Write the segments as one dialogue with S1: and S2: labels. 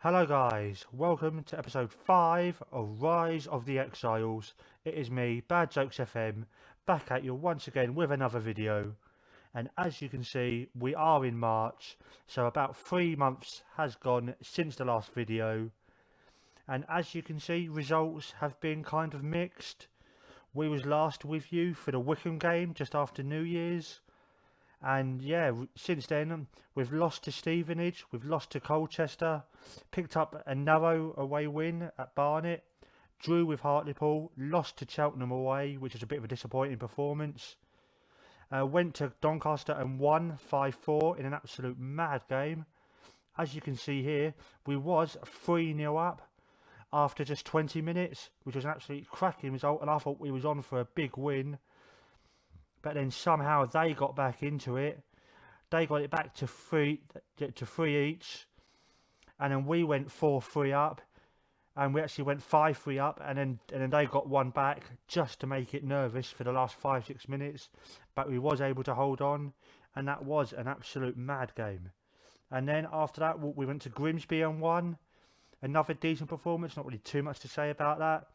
S1: Hello guys, welcome to episode 5 of Rise of the Exiles. It is me, Bad Jokes FM, back at you once again with another video. And as you can see, we are in March, so about 3 months has gone since the last video. And as you can see, results have been kind of mixed. We was last with you for the Wickham game just after New Year's. And yeah, since then we've lost to Stevenage, we've lost to Colchester, picked up a narrow away win at Barnet, drew with Hartlepool, lost to Cheltenham away, which is a bit of a disappointing performance. Went to Doncaster and won 5-4 in an absolute mad game. As you can see here, we was 3-0 up after just 20 minutes, which was an absolutely cracking result, and I thought we was on for a big win. But then somehow they got back into it. They got it back to three each, and then we went 4-3 up, and we actually went 5-3 up, and then they got one back just to make it nervous for the last 5-6 minutes. But we was able to hold on, and that was an absolute mad game. And then after that, we went to Grimsby and won. Another decent performance. Not really too much to say about that.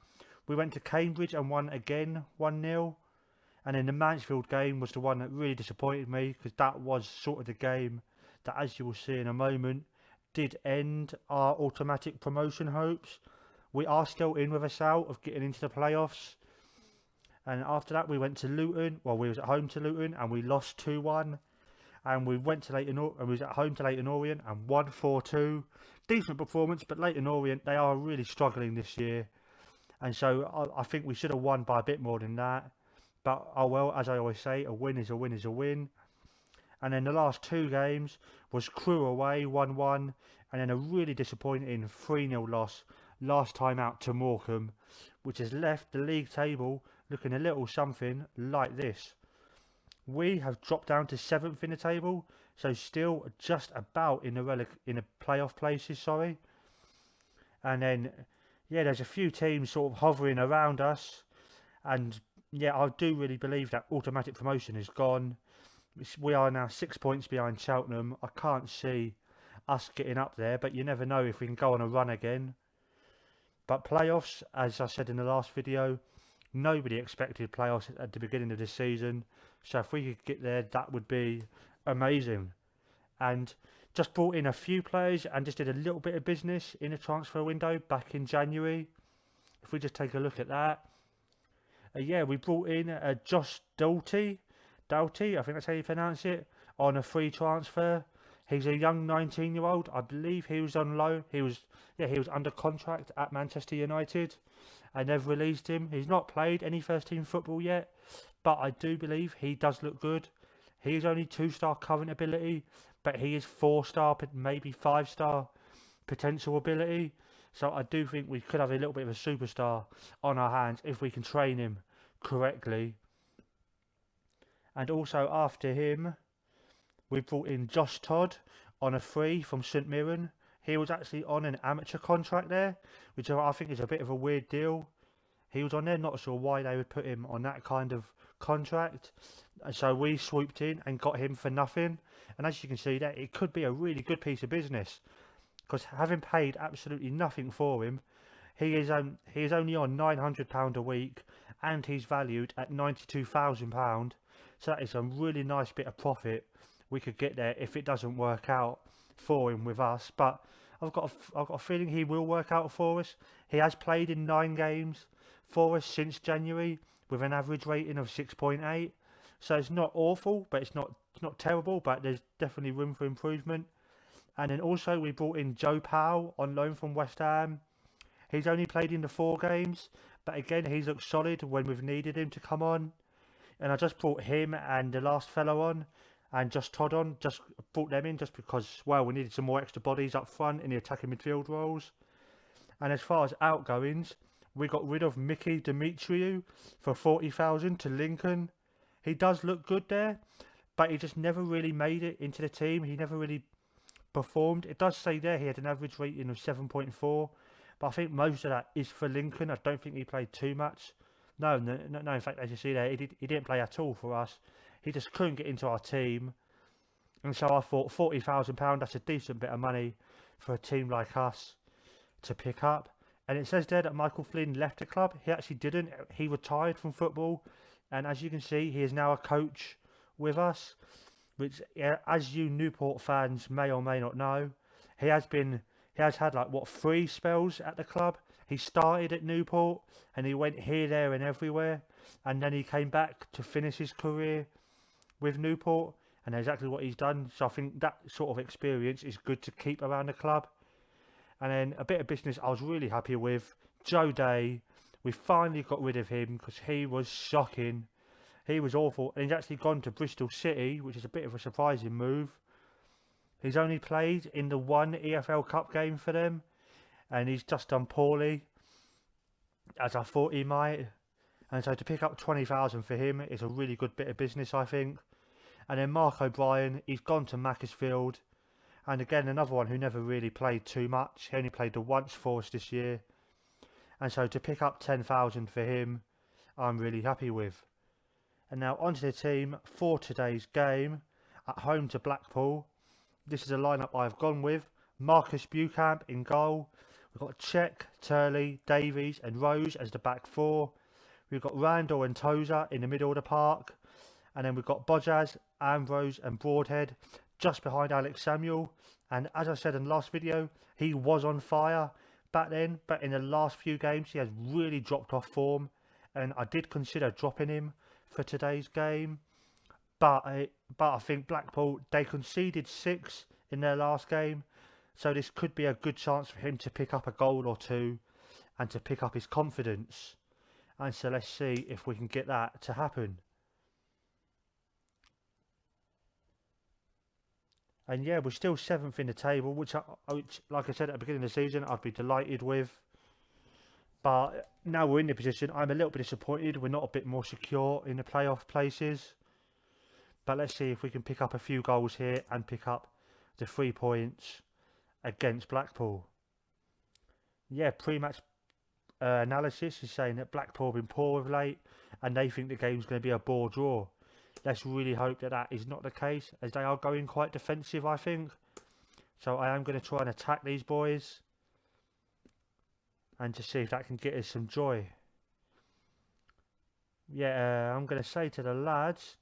S1: We went to Cambridge and won again, 1-0. And then the Mansfield game was the one that really disappointed me, because that was sort of the game that, as you will see in a moment, did end our automatic promotion hopes. We are still in with a shout of getting into the playoffs. And after that we went to Luton. Well, we was at home to Luton and we lost 2-1. And we went to we was at home to Leyton Orient and won 4-2. Decent performance, but Leyton Orient, they are really struggling this year. And so I think we should have won by a bit more than that. But, oh well, as I always say, a win is a win is a win. And then the last two games was Crewe away, 1-1. And then a really disappointing 3-0 loss last time out to Morecambe, which has left the league table looking a little something like this. We have dropped down to 7th in the table, so still just about in the playoff places, sorry. And then, yeah, there's a few teams sort of hovering around us. And yeah, I do really believe that automatic promotion is gone. We are now 6 points behind Cheltenham. I can't see us getting up there, but you never know if we can go on a run again. But playoffs, as I said in the last video, nobody expected playoffs at the beginning of this season. So if we could get there, that would be amazing. And just brought in a few players and just did a little bit of business in the transfer window back in January. If we just take a look at that. Yeah, we brought in Josh Doughty, I think that's how you pronounce it, on a free transfer. He's a young 19-year-old. I believe he was on loan. He was under contract at Manchester United, and they've released him. He's not played any first team football yet, but I do believe he does look good. He is only 2-star current ability, but he is 4-star, maybe 5-star potential ability. So I do think we could have a little bit of a superstar on our hands if we can train him correctly. And also after him, we brought in Josh Todd on a free from St Mirren. He was actually on an amateur contract there, which I think is a bit of a weird deal. He was on there, not sure why they would put him on that kind of contract. And so we swooped in and got him for nothing. And as you can see there, it could be a really good piece of business. Because having paid absolutely nothing for him, he is only on £900 a week, and he's valued at £92,000. So that is a really nice bit of profit we could get there if it doesn't work out for him with us. But I've got a feeling he will work out for us. He has played in 9 games for us since January with an average rating of 6.8. So it's not awful, but it's not terrible. But there's definitely room for improvement. And then also we brought in Joe Powell on loan from West Ham. He's only played in the 4 games, but again he's looked solid when we've needed him to come on. And I just brought him and the last fellow on, and just Todd on, just brought them in just because, well, we needed some more extra bodies up front in the attacking midfield roles. And as far as outgoings, we got rid of Mickey Demetriou for 40,000 to Lincoln. He does look good there, but he just never really made it into the team. He never really performed. It does say there he had an average rating of 7.4, but I think most of that is for Lincoln. I don't think he played too much. No, in fact, as you see there, he didn't play at all for us. He just couldn't get into our team. And so I thought £40,000, that's a decent bit of money for a team like us to pick up. And it says there that Michael Flynn left the club. He actually didn't. He retired from football, and as you can see, he is now a coach with us, which, as you Newport fans may or may not know, he has had like what, 3 spells at the club. He started at Newport and he went here, there and everywhere, and then he came back to finish his career with Newport, and exactly what he's done. So I think that sort of experience is good to keep around the club. And then a bit of business I was really happy with, Joe Day. We finally got rid of him because he was shocking. He was awful, and he's actually gone to Bristol City, which is a bit of a surprising move. He's only played in the 1 EFL Cup game for them, and he's just done poorly, as I thought he might. And so to pick up 20,000 for him is a really good bit of business, I think. And then Mark O'Brien, he's gone to Macclesfield, and again another one who never really played too much. He only played the once for us this year, and so to pick up 10,000 for him, I'm really happy with. And now onto the team for today's game at home to Blackpool. This is a lineup I've gone with. Marcus Bucamp in goal. We've got Czech, Turley, Davies and Rose as the back 4. We've got Randall and Tozer in the middle of the park. And then we've got Bodjas, Ambrose and Broadhead just behind Alex Samuel. And as I said in the last video, he was on fire back then, but in the last few games he has really dropped off form, and I did consider dropping him for today's game, but I think Blackpool, they conceded 6 in their last game, so this could be a good chance for him to pick up a goal or 2 and to pick up his confidence. And so let's see if we can get that to happen. And yeah, we're still 7th in the table, which like I said at the beginning of the season, I'd be delighted with. But now we're in the position, I'm a little bit disappointed we're not a bit more secure in the playoff places. But let's see if we can pick up a few goals here and pick up the 3 points against Blackpool. Yeah, pre-match analysis is saying that Blackpool have been poor of late, and they think the game's going to be a bore draw. Let's really hope that that is not the case, as they are going quite defensive, I think. So I am going to try and attack these boys, and to see if that can get us some joy. Yeah, I'm going to say to the lads,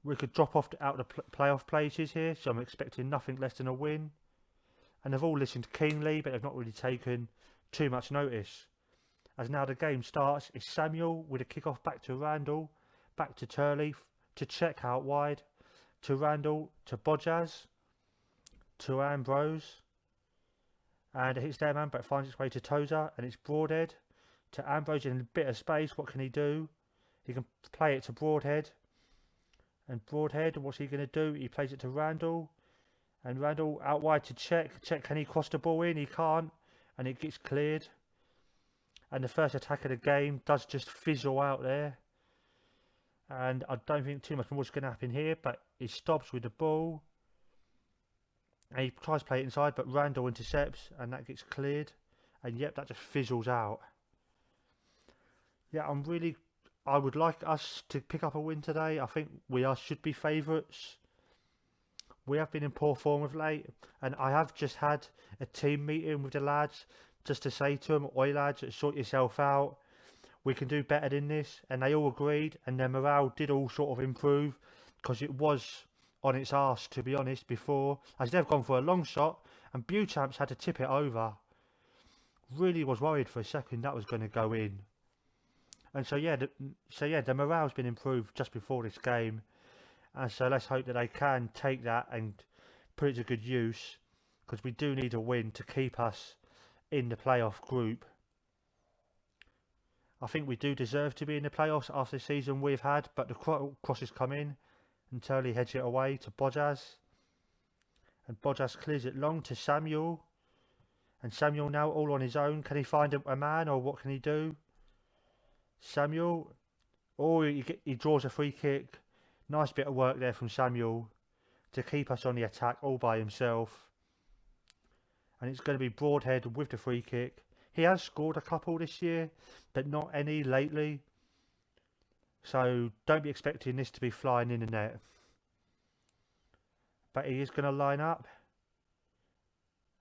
S1: we could drop off out of the playoff places here, so I'm expecting nothing less than a win. And they've all listened keenly, but they've not really taken too much notice. As now the game starts, it's Samuel with a kick-off back to Randall, back to Turley, to check out wide, to Randall, to Bodjas, to Ambrose, and it hits their man, but it finds its way to Tozer, and it's Broadhead to Ambrose in a bit of space. What can he do? He can play it to Broadhead, and Broadhead, what's he going to do? He plays it to Randall, and Randall out wide to Czech. Czech, can he cross the ball in? He can't, and it gets cleared. And the first attack of the game does just fizzle out there. And I don't think too much more is going to happen here, but he stops with the ball. And he tries to play it inside, but Randall intercepts, and that gets cleared. And yep, that just fizzles out. Yeah, I would like us to pick up a win today. I think we should be favourites. We have been in poor form of late, and I have just had a team meeting with the lads just to say to them, oi lads, sort yourself out. We can do better than this, and they all agreed, and their morale did all sort of improve, because it was on its arse, to be honest, before, as they've gone for a long shot and Buchamp's had to tip it over. Really was worried for a second that was going to go in. And so yeah, the morale's been improved just before this game, and so let's hope that they can take that and put it to good use, because we do need a win to keep us in the playoff group. I think we do deserve to be in the playoffs after the season we've had, but the crosses come in and Turley heads it away to Bodjas, and Bodjas clears it long to Samuel, and Samuel now all on his own. Can he find a man, or what can he do? Samuel, he draws a free kick. Nice bit of work there from Samuel to keep us on the attack all by himself, and it's going to be Broadhead with the free kick. He has scored a couple this year, but not any lately. So don't be expecting this to be flying in the net. But he is going to line up.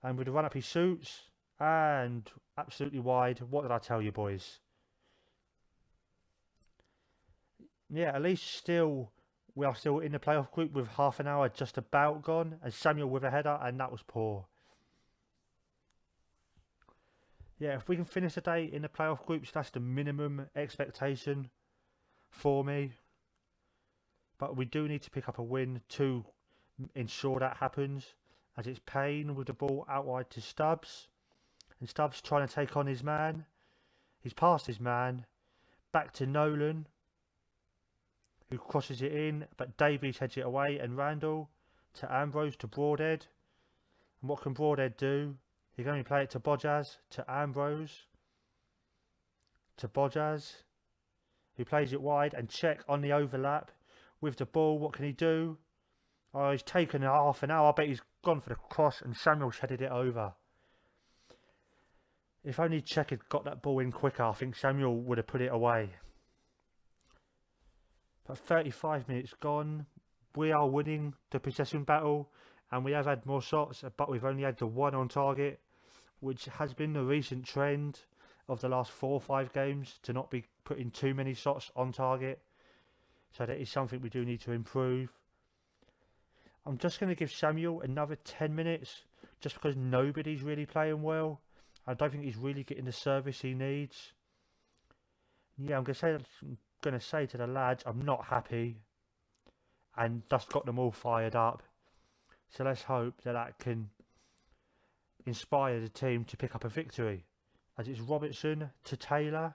S1: And with the run up he shoots, and absolutely wide. What did I tell you, boys? Yeah, at least we are still in the playoff group with half an hour just about gone, and Samuel with a header, and that was poor. Yeah, if we can finish the day in the playoff groups, that's the minimum expectation for me. But we do need to pick up a win to ensure that happens, as it's Payne with the ball out wide to Stubbs, and Stubbs trying to take on his man. He's past his man, back to Nolan, who crosses it in, but Davies heads it away, and Randall to Ambrose to Broadhead. And what can Broadhead do? He can only play it to Bodjaz, to Ambrose, to Bodjaz, who plays it wide, and Check on the overlap with the ball. What can he do? Oh, he's taken half an hour. I bet he's gone for the cross, and Samuel's headed it over. If only Check had got that ball in quicker, I think Samuel would have put it away. But 35 minutes gone, we are winning the possession battle, and we have had more shots, but we've only had the one on target, which has been the recent trend of the last 4 or 5 games, to not be putting too many shots on target. So that is something we do need to improve. I'm just going to give Samuel another 10 minutes, just because nobody's really playing well. I don't think he's really getting the service he needs. Yeah, I'm going to say to the lads, I'm not happy, and that's got them all fired up. So let's hope that that can inspire the team to pick up a victory. As it's Robertson to Taylor.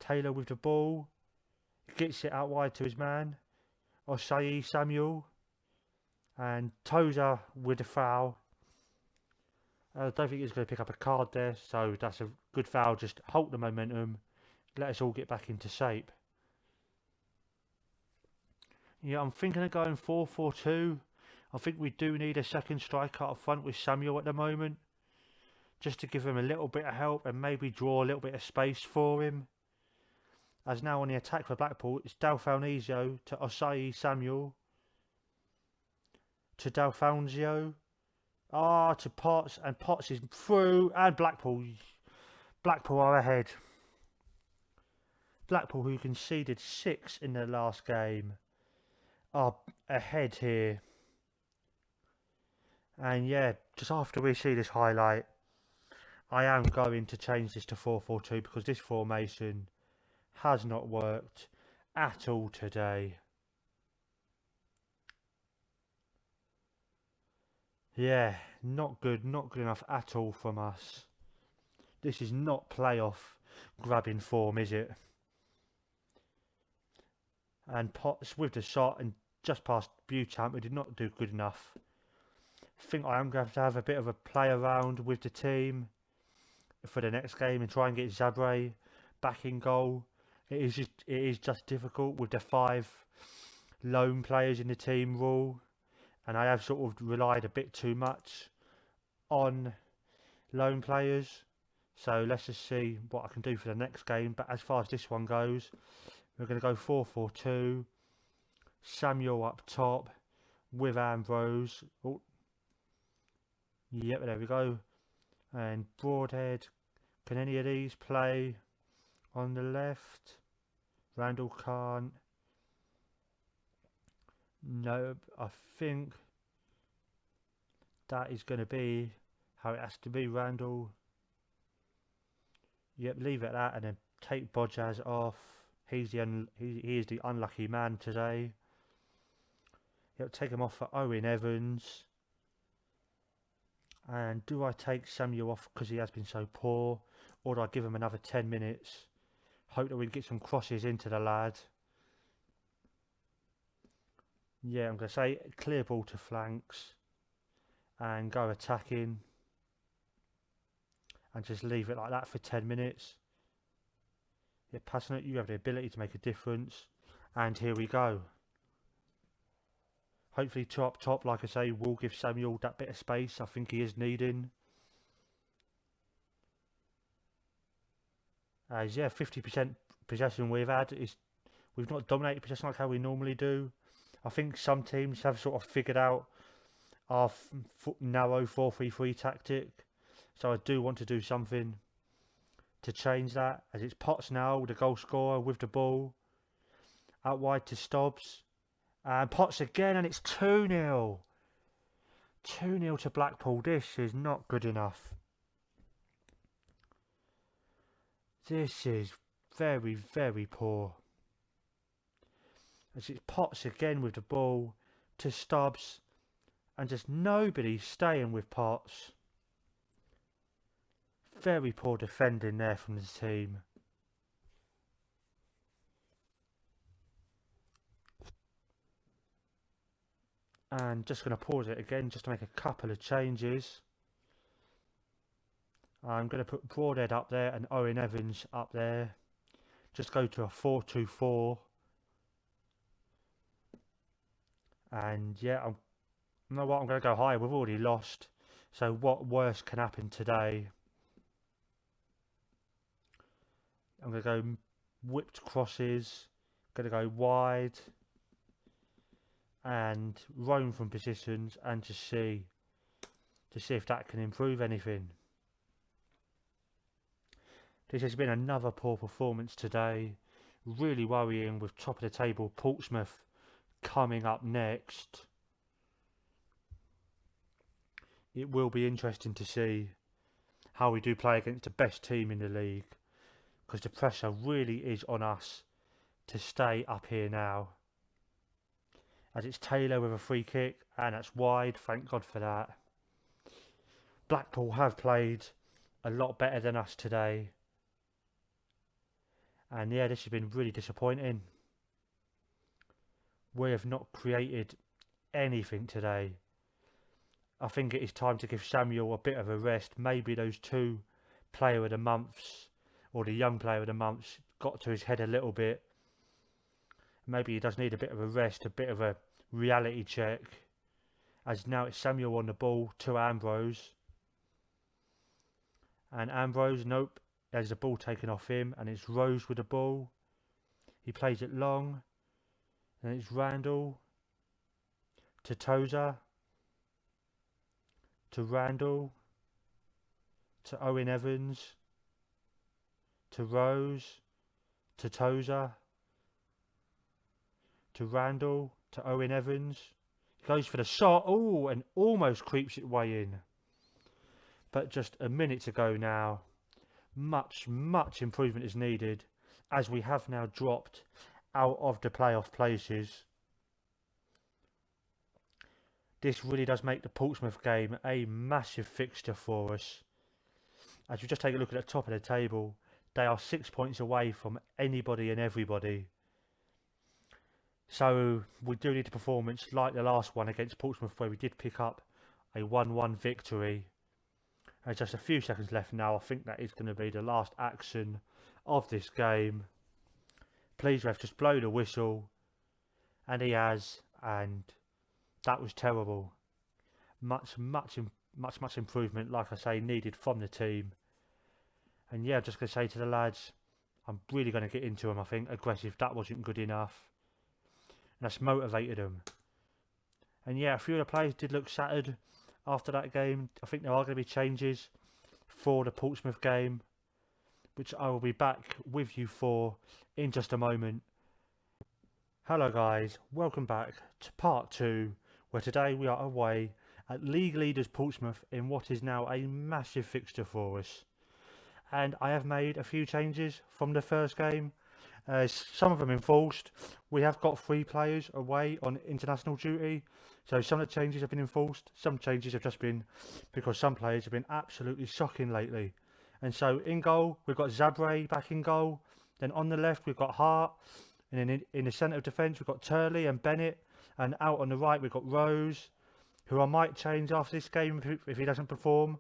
S1: Taylor with the ball, gets it out wide to his man, Osei Samuel, and Tozer with the foul. I don't think he's going to pick up a card there, so that's a good foul. Just halt the momentum, let us all get back into shape. Yeah, I'm thinking of going 4-4-2. I think we do need a second striker up front with Samuel at the moment, just to give him a little bit of help and maybe draw a little bit of space for him. As now on the attack for Blackpool, it's Dalfaunizio to Osei Samuel, to Dalfaunzio, to Potts, and Potts is through, and Blackpool are ahead. Blackpool, who conceded 6 in their last game, are ahead here. And yeah, just after we see this highlight, I am going to change this to 4-4-2, because this formation has not worked at all today. Yeah, not good enough at all from us. This is not playoff grabbing form, is it? And Potts with the shot and just past Beauchamp, who did not do good enough. I think I am going to have a bit of a play around with the team for the next game and try and get Zabre back in goal. It is just difficult with the 5 lone players in the team rule, and I have sort of relied a bit too much on lone players. So let's just see what I can do for the next game. But as far as this one goes, we're going to go 4-4-2. Samuel up top with Ambrose. Oh, yep, there we go. And Broadhead. Can any of these play on the left? Randall can't. No, I think that is going to be how it has to be. Randall. Yep, leave it at that, and then take Bodjaz off. He is the unlucky man today. Yep, take him off for Owen Evans. And do I take Samuel off because he has been so poor, or do I give him another 10 minutes? Hope that we get some crosses into the lad. Yeah, I'm going to say clear ball to flanks and go attacking, and just leave it like that for 10 minutes. Yeah, passing it, you have the ability to make a difference, and here we go. Hopefully top, like I say, will give Samuel that bit of space I think he is needing. As yeah, 50% possession we've had. We've not dominated possession like how we normally do. I think some teams have sort of figured out our narrow 4-3-3 tactic. So I do want to do something to change that, as it's Potts now, the goal scorer, with the ball. Out wide to Stobbs. And Potts again, and it's 2-0. 2-0 to Blackpool. This is not good enough. This is very, very poor. As it's Potts again with the ball to Stubbs, and just nobody staying with Potts. Very poor defending there from the team. And just going to pause it again just to make a couple of changes. I'm going to put Broadhead up there and Owen Evans up there. Just go to a 4-2-4. And yeah, you know what, I'm going to go higher. We've already lost. So what worse can happen today? I'm going to go whipped crosses. Going to go wide. And roam from positions and just see if that can improve anything. This has been another poor performance today. Really worrying with top of the table Portsmouth coming up next. It will be interesting to see how we do play against the best team in the league, because the pressure really is on us to stay up here now. As it's Taylor with a free kick, and that's wide, thank God for that. Blackpool have played a lot better than us today. And yeah, this has been really disappointing. We have not created anything today. I think it is time to give Samuel a bit of a rest. Maybe those 2 player of the months, or the young player of the months, got to his head a little bit. Maybe he does need a bit of a rest, a bit of a reality check. As now it's Samuel on the ball to Ambrose. And Ambrose, nope, there's the ball taken off him, and it's Rose with the ball. He plays it long. And it's Randall to Tozer. To Randall. To Owen Evans. To Rose. To Tozer. To Randall, to Owen Evans. He goes for the shot, oh, and almost creeps it way in. But just a minute to go now. Much, much improvement is needed, as we have now dropped out of the playoff places. This really does make the Portsmouth game a massive fixture for us. As we just take a look at the top of the table, they are 6 points away from anybody and everybody. So we do need a performance like the last one against Portsmouth, where we did pick up a 1-1 victory. There's just a few seconds left now. I think that is going to be the last action of this game. Please, ref, just blow the whistle. And he has, and that was terrible. Much improvement, like I say, needed from the team. And yeah, I'm just going to say to the lads, I'm really going to get into them. I think aggressive, that wasn't good enough. And that's motivated them. And yeah, a few of the players did look shattered after that game. I think there are going to be changes for the Portsmouth game, which I will be back with you for in just a moment. Hello guys, welcome back to part 2, where today we are away at league leaders Portsmouth in what is now a massive fixture for us. And I have made a few changes from the first game. Some of them enforced. We have got 3 players away on international duty, so some of the changes have been enforced. Some changes have just been because some players have been absolutely shocking lately. And so in goal we've got Zabre back in goal, then on the left we've got Hart, and then in the centre of defence we've got Turley and Bennett, and out on the right we've got Rose, who I might change after this game if he doesn't perform.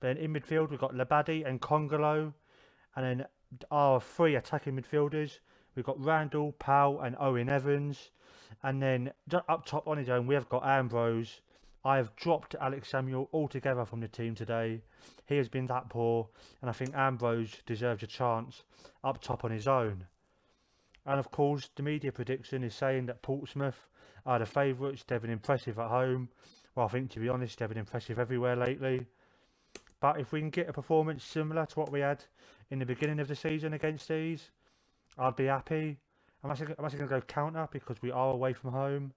S1: Then in midfield we've got Labadie and Congolo, and then our 3 attacking midfielders, we've got Randall, Powell and Owen Evans. And then up top on his own we have got Ambrose. I have dropped Alex Samuel altogether from the team today. He has been that poor, and I think Ambrose deserves a chance up top on his own. And of course the media prediction is saying that Portsmouth are the favourites. They've been impressive at home. Well, I think, to be honest, they've been impressive everywhere lately. But if we can get a performance similar to what we had in the beginning of the season against these, I'd be happy. I'm actually going to go counter because we are away from home.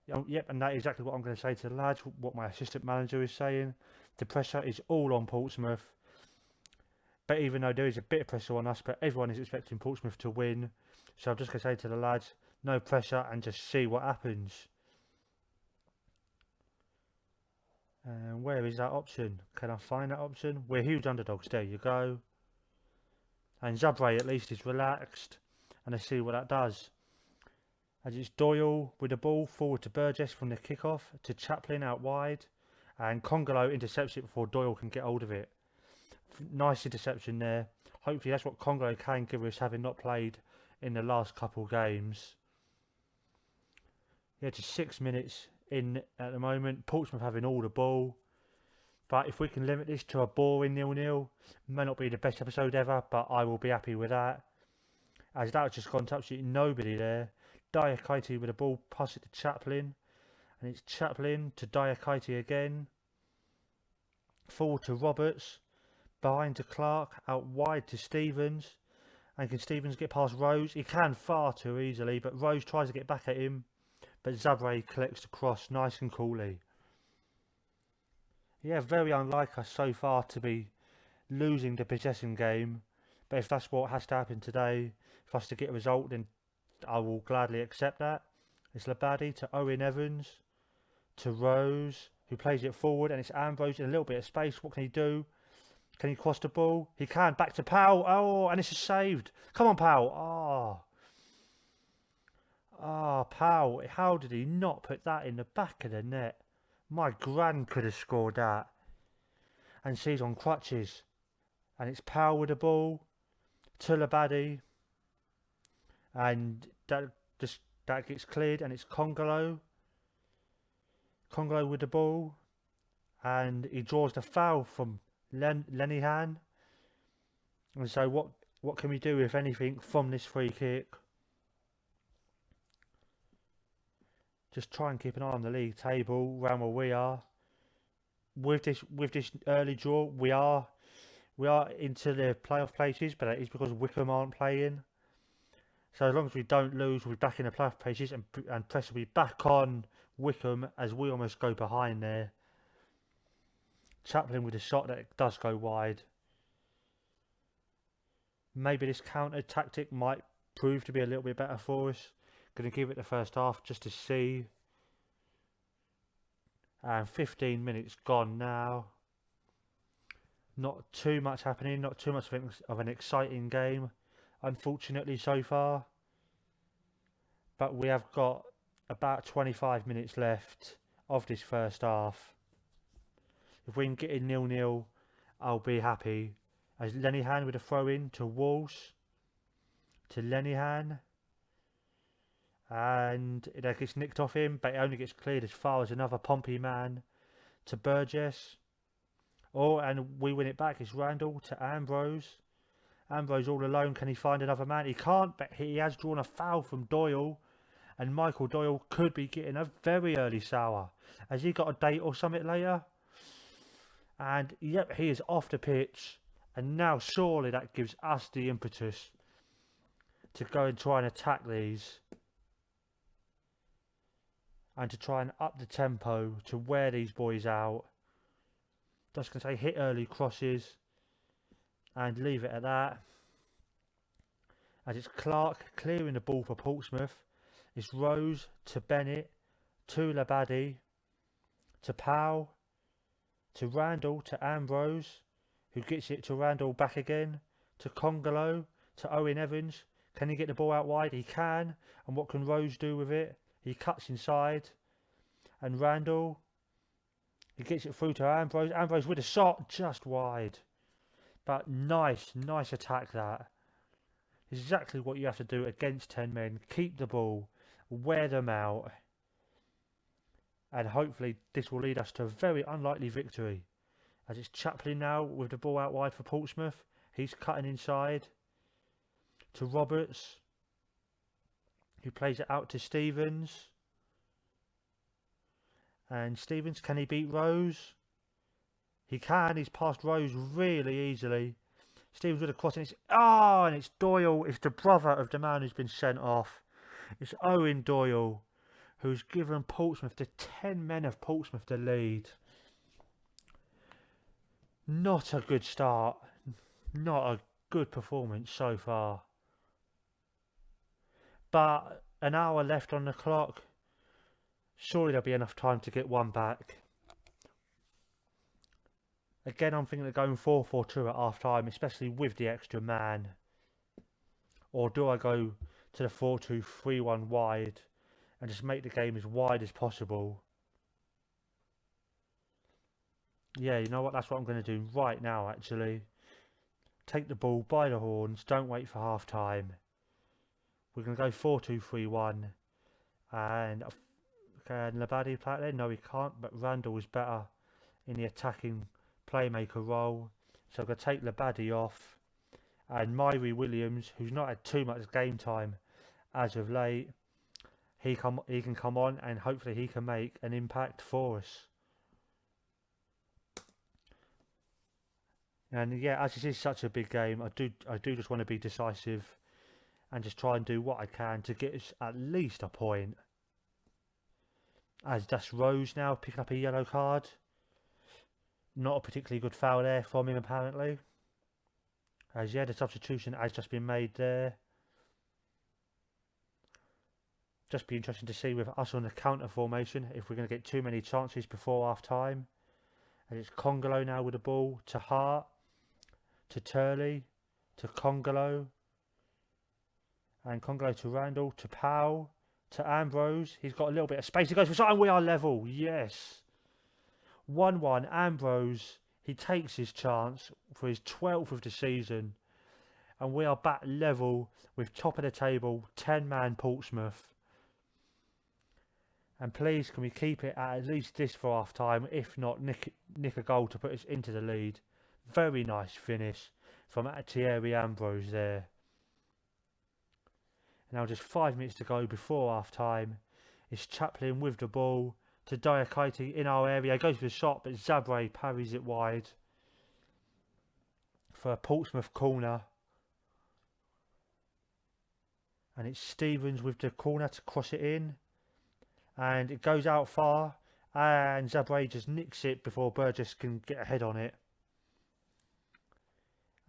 S1: Yep, and that is exactly what I'm going to say to the lads, what my assistant manager is saying. The pressure is all on Portsmouth. But even though there is a bit of pressure on us, but everyone is expecting Portsmouth to win. So I'm just going to say to the lads, no pressure and just see what happens. And where is that option? Can I find that option? We're huge underdogs, there you go. And Zabre at least is relaxed. And let's see what that does. As it's Doyle with the ball forward to Burgess from the kickoff to Chaplin out wide. And Congolo intercepts it before Doyle can get hold of it. Nice interception there. Hopefully that's what Congolo can give us, having not played in the last couple games. Yeah, just 6 minutes in at the moment. Portsmouth having all the ball. But if we can limit this to a boring 0-0, may not be the best episode ever, but I will be happy with that. As that has just gone to absolutely nobody there. Diakite with the ball, pass it to Chaplin. And it's Chaplin to Diakite again. Forward to Roberts. Behind to Clark. Out wide to Stevens. And can Stevens get past Rose? He can far too easily, but Rose tries to get back at him. But Zabre collects the cross nice and coolly. Yeah, very unlike us so far to be losing the possession game. But if that's what has to happen today, for us to get a result, then I will gladly accept that. It's Labadie to Owen Evans. To Rose, who plays it forward. And it's Ambrose in a little bit of space. What can he do? Can he cross the ball? He can. Back to Powell. Oh, and this is saved. Come on, Powell. Oh. Ah, Powell, how did he not put that in the back of the net? My gran could have scored that. And she's on crutches. And it's Powell with the ball to Labadie. And that gets cleared, and it's Congolo. Congolo with the ball. And he draws the foul from Lenihan. And so what can we do, if anything, from this free kick? Just try and keep an eye on the league table around where we are. With this early draw, we are into the playoff places, but that is because Wickham aren't playing. So as long as we don't lose, we'll be back in the playoff places, and pressure will be back on Wickham as we almost go behind there. Chaplin with a shot that does go wide. Maybe this counter tactic might prove to be a little bit better for us. Going to give it the first half just to see. And 15 minutes gone now. Not too much happening, not too much of an exciting game, unfortunately, so far. But we have got about 25 minutes left of this first half. If we can get in 0-0, I'll be happy. As Lenihan with a throw in to Walsh. To Lenihan. And it gets nicked off him, but it only gets cleared as far as another Pompey man to Burgess. Oh, and we win it back. It's Randall to Ambrose. Ambrose all alone. Can he find another man? He can't, but he has drawn a foul from Doyle. And Michael Doyle could be getting a very early sour. Has he got a date or something later? And yep, he is off the pitch. And now surely that gives us the impetus to go and try and attack these. And to try and up the tempo to wear these boys out. Just going to say hit early crosses. And leave it at that. As it's Clark clearing the ball for Portsmouth. It's Rose to Bennett. To Labadie. To Powell. To Randall. To Ambrose. Who gets it to Randall back again. To Congolo. To Owen Evans. Can he get the ball out wide? He can. And what can Rose do with it? He cuts inside. And Randall. He gets it through to Ambrose. Ambrose with a shot just wide. But nice attack that. Exactly what you have to do against 10 men. Keep the ball. Wear them out. And hopefully this will lead us to a very unlikely victory. As it's Chaplin now with the ball out wide for Portsmouth. He's cutting inside. To Roberts. Who plays it out to Stevens. And Stevens, can he beat Rose? He can. He's passed Rose really easily. Stevens with a cross, and it's Doyle. It's the brother of the man who's been sent off. It's Owen Doyle, who's given Portsmouth, the 10 men of Portsmouth, the lead. Not a good start. Not a good performance so far. But an hour left on the clock. Surely there'll be enough time to get one back. Again, I'm thinking of going 4-4-2 at half time, especially with the extra man. Or do I go to the 4-2-3-1 wide and just make the game as wide as possible? Yeah, you know what? That's what I'm going to do right now, actually. Take the ball by the horns. Don't wait for half time. We're going to go 4-2-3-1. And can Labadie play it there? No, he can't. But Randall is better in the attacking playmaker role. So I'm going to take Labadie off. And Myrie Williams, who's not had too much game time as of late, he can come on and hopefully he can make an impact for us. And yeah, as this is such a big game, I do just want to be decisive and just try and do what I can to get us at least a point. As that's Rose now picking up a yellow card. Not a particularly good foul there from him, apparently. As yeah, the substitution has just been made there. Just be interesting to see with us on the counter formation if we're going to get too many chances before half time. And it's Congolo now with the ball to Hart, to Turley, to Congolo, and Congolo to Randall, to Powell, to Ambrose. He's got a little bit of space. He goes for shot and we are level. Yes. 1-1. Ambrose, he takes his chance for his 12th of the season. And we are back level with top of the table, 10-man Portsmouth. And please, can we keep it at least this for half time? If not, nick a goal to put us into the lead. Very nice finish from Thierry Ambrose there. Now just 5 minutes to go before half time. It's Chaplin with the ball to Diakite in our area. He goes for the shot, but Zabre parries it wide for a Portsmouth corner. And it's Stevens with the corner to cross it in. And it goes out far. And Zabre just nicks it before Burgess can get a head on it.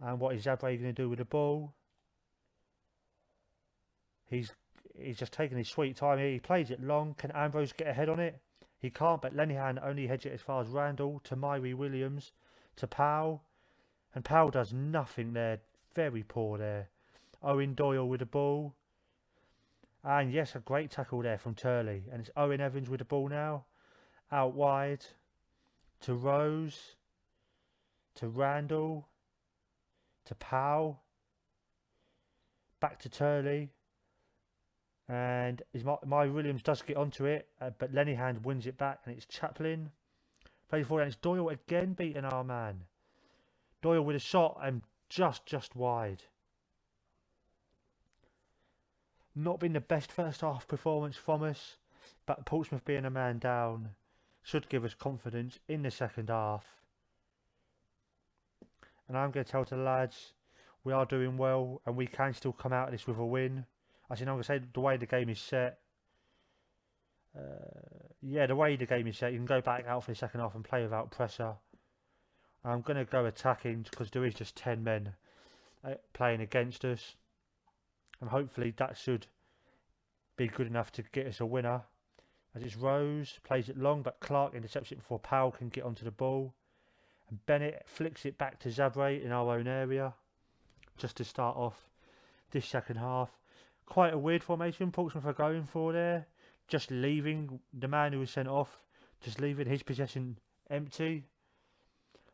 S1: And what is Zabre going to do with the ball? He's just taking his sweet time here. He plays it long. Can Ambrose get a head on it? He can't, but Lenihan only heads it as far as Randall to Myrie Williams to Powell. And Powell does nothing there. Very poor there. Owen Doyle with the ball. And yes, a great tackle there from Turley. And it's Owen Evans with the ball now. Out wide to Rose, to Randall, to Powell. Back to Turley. And Myrie Williams does get onto it, but Lenihan wins it back, and it's Chaplin. Plays forward, and it's Doyle again beating our man. Doyle with a shot and just wide. Not been the best first half performance from us, but Portsmouth being a man down should give us confidence in the second half. And I'm going to tell the lads we are doing well and we can still come out of this with a win. As I'm going to say, the way the game is set, the way the game is set, you can go back out for the second half and play without pressure. I'm going to go attacking because there is just 10 men playing against us. And hopefully that should be good enough to get us a winner. As it's Rose, plays it long, but Clark intercepts it before Powell can get onto the ball. And Bennett flicks it back to Zabre in our own area, just to start off this second half. Quite a weird formation Portsmouth are going for there. Just leaving the man who was sent off, just leaving his possession empty.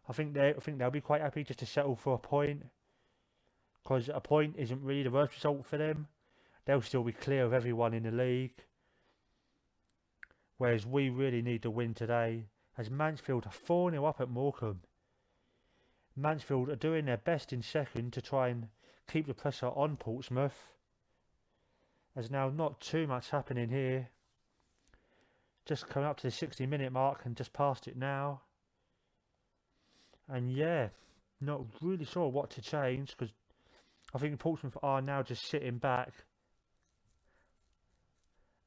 S1: I think they'll be quite happy just to settle for a point. Because a point isn't really the worst result for them. They'll still be clear of everyone in the league. Whereas we really need to win today. As Mansfield are 4-0 up at Morecambe. Mansfield are doing their best in second to try and keep the pressure on Portsmouth. There's now not too much happening here. Just coming up to the 60-minute mark and just past it now. And yeah, not really sure what to change, because I think Portsmouth are now just sitting back.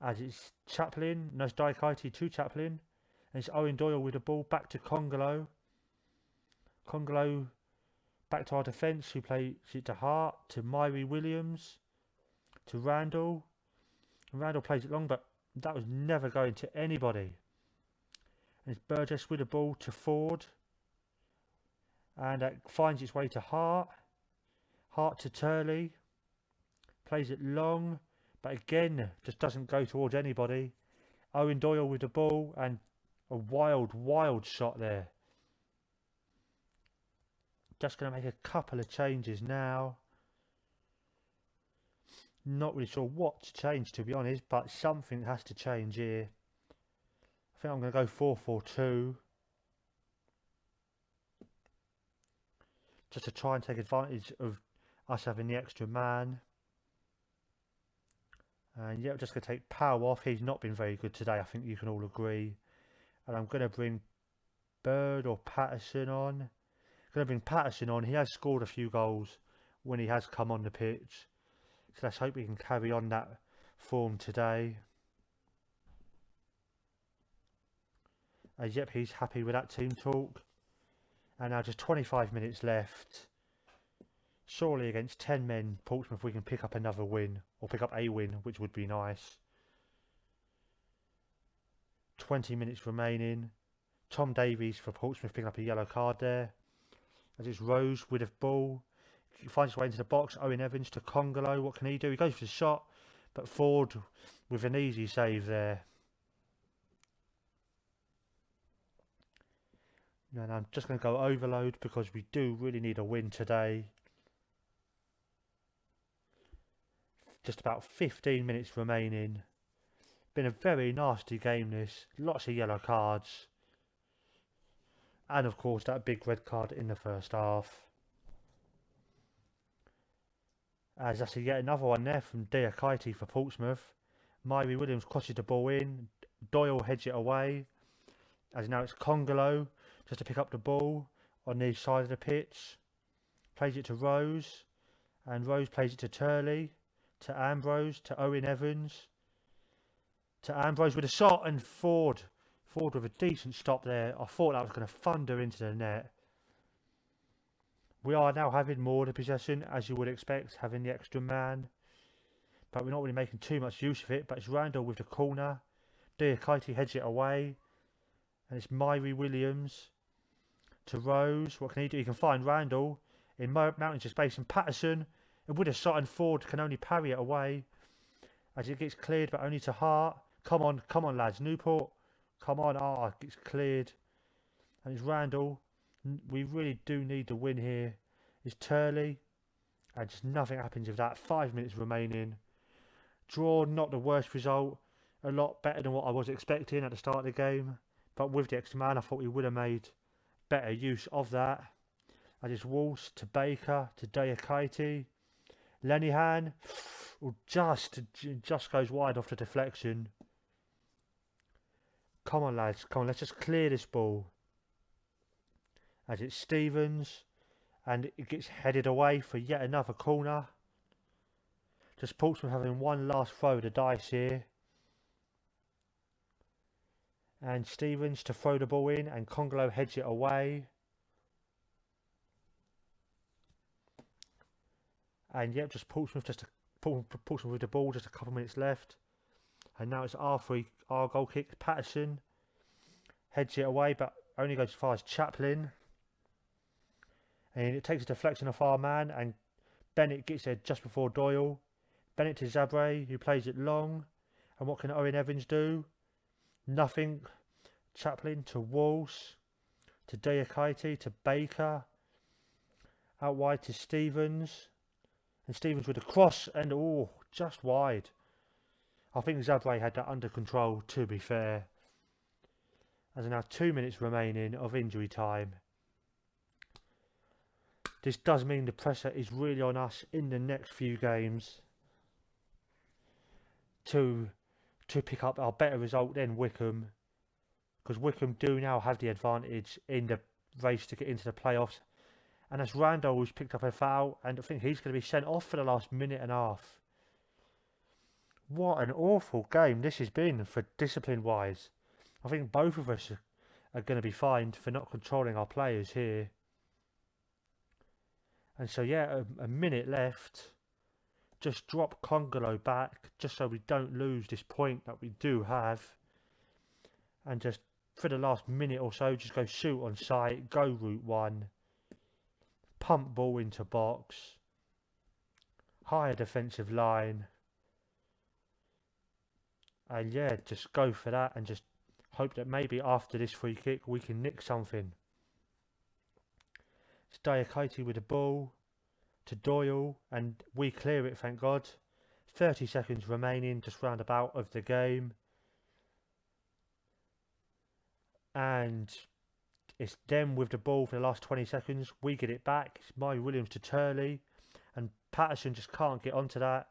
S1: As it's Chaplin, no, it's Diakite to Chaplin. And it's Owen Doyle with the ball back to Congolo. Congolo back to our defence, who plays it to Hart, to Myrie Williams, to Randall. And Randall plays it long, but that was never going to anybody. And it's Burgess with the ball to Ford. And that finds its way to Hart. Hart to Turley. Plays it long, but again, just doesn't go towards anybody. Owen Doyle with the ball, and a wild shot there. Just going to make a couple of changes now. Not really sure what to change, to be honest, but something has to change here. I think I'm going to go 4-4-2. Just to try and take advantage of us having the extra man. And yeah, we're just going to take Powell off. He's not been very good today, I think you can all agree. And I'm going to bring Bird or Patterson on. I'm going to bring Patterson on. He has scored a few goals when he has come on the pitch. So let's hope we can carry on that form today. Yep, he's happy with that team talk. And now just 25 minutes left. Surely against 10 men, Portsmouth, we can pick up another win. Or pick up a win, which would be nice. 20 minutes remaining. Tom Davies for Portsmouth picking up a yellow card there. As it's Rose with a ball. He finds his way into the box. Owen Evans to Congolo. What can he do? He goes for the shot. But Ford with an easy save there. And I'm just going to go overload because we do really need a win today. Just about 15 minutes remaining. Been a very nasty game this. Lots of yellow cards. And of course that big red card in the first half. As that's yet another one there from Diakite for Portsmouth. Myrie Williams crosses the ball in. Doyle heads it away. As now it's Congolo just to pick up the ball on the side of the pitch. Plays it to Rose. And Rose plays it to Turley. To Ambrose. To Owen Evans. To Ambrose with a shot, and Ford with a decent stop there. I thought that was going to thunder into the net. We are now having more of the possession, as you would expect, having the extra man. But we're not really making too much use of it. But it's Randall with the corner. Diakite heads it away. And it's Myrie Williams to Rose. What can he do? He can find Randall in mountains of space, and Patterson. And with a shot, and Ford can only parry it away. As it gets cleared, but only to Hart. Come on lads. Newport. Come on. Ah, it's cleared. And it's Randall. We really do need the win here. It's Turley. And just nothing happens with that. 5 minutes remaining. Draw, not the worst result. A lot better than what I was expecting at the start of the game. But with the extra man, I thought we would have made better use of that. And it's Walsh to Baker to Diakite. Lenihan just goes wide off the deflection. Come on lads, come on, let's just clear this ball. As it's Stevens, and it gets headed away for yet another corner. Just Portsmouth having one last throw of the dice here. And Stevens to throw the ball in, and Congolo heads it away. And yep, just Portsmouth with the ball, just a couple of minutes left. And now it's our goal kick. Patterson heads it away, but only goes as far as Chaplin. And it takes a deflection off our man, and Bennett gets there just before Doyle. Bennett to Zabre, who plays it long. And what can Owen Evans do? Nothing. Chaplin to Walsh. To Diakite, to Baker. Out wide to Stevens. And Stevens with a cross, and oh, just wide. I think Zabre had that under control, to be fair. As now 2 minutes remaining of injury time. This does mean the pressure is really on us in the next few games to pick up our better result than Wickham. because Wickham do now have the advantage in the race to get into the playoffs. And as Randall has picked up a foul, and I think he's going to be sent off for the last minute and a half. What an awful game this has been for discipline-wise. I think both of us are going to be fined for not controlling our players here. And so yeah, a minute left. Just drop Congolo back, just so we don't lose this point that we do have. And just for the last minute or so, just go shoot on sight, go route one. Pump ball into box. Higher defensive line. And yeah, just go for that and just hope that maybe after this free kick we can nick something. It's Diakite with the ball to Doyle, and we clear it, thank God. 30 seconds remaining, just round about of the game. And it's them with the ball for the last 20 seconds. We get it back. It's Murray Williams to Turley, and Patterson just can't get onto that.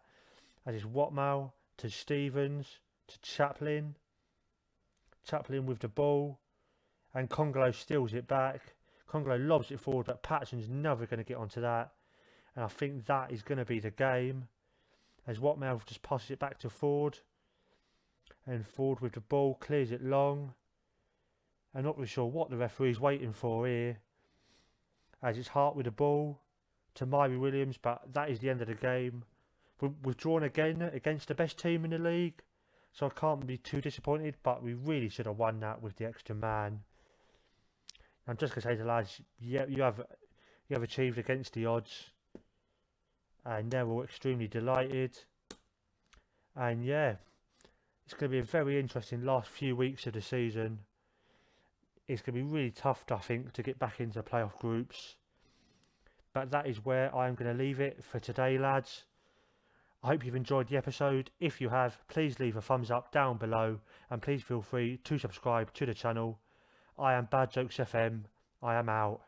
S1: As it's Watmow to Stevens to Chaplin. Chaplin with the ball, and Congolo steals it back. Congolo lobs it forward, but Patterson's never going to get onto that. And I think that is going to be the game, as Watmow just passes it back to Ford. And Ford with the ball clears it long. I'm not really sure what the referee's waiting for here, as it's Hart with the ball to Murray Williams, but that is the end of the game. We've drawn again against the best team in the league, so I can't be too disappointed, but we really should have won that with the extra man. I'm just going to say to the lads, yeah, you have achieved against the odds, and they're all extremely delighted. And yeah, it's going to be a very interesting last few weeks of the season. It's going to be really tough, I think, to get back into the playoff groups. But that is where I'm going to leave it for today, lads. I hope you've enjoyed the episode. If you have, please leave a thumbs up down below, and please feel free to subscribe to the channel. I am Bad Jokes FM. I am out.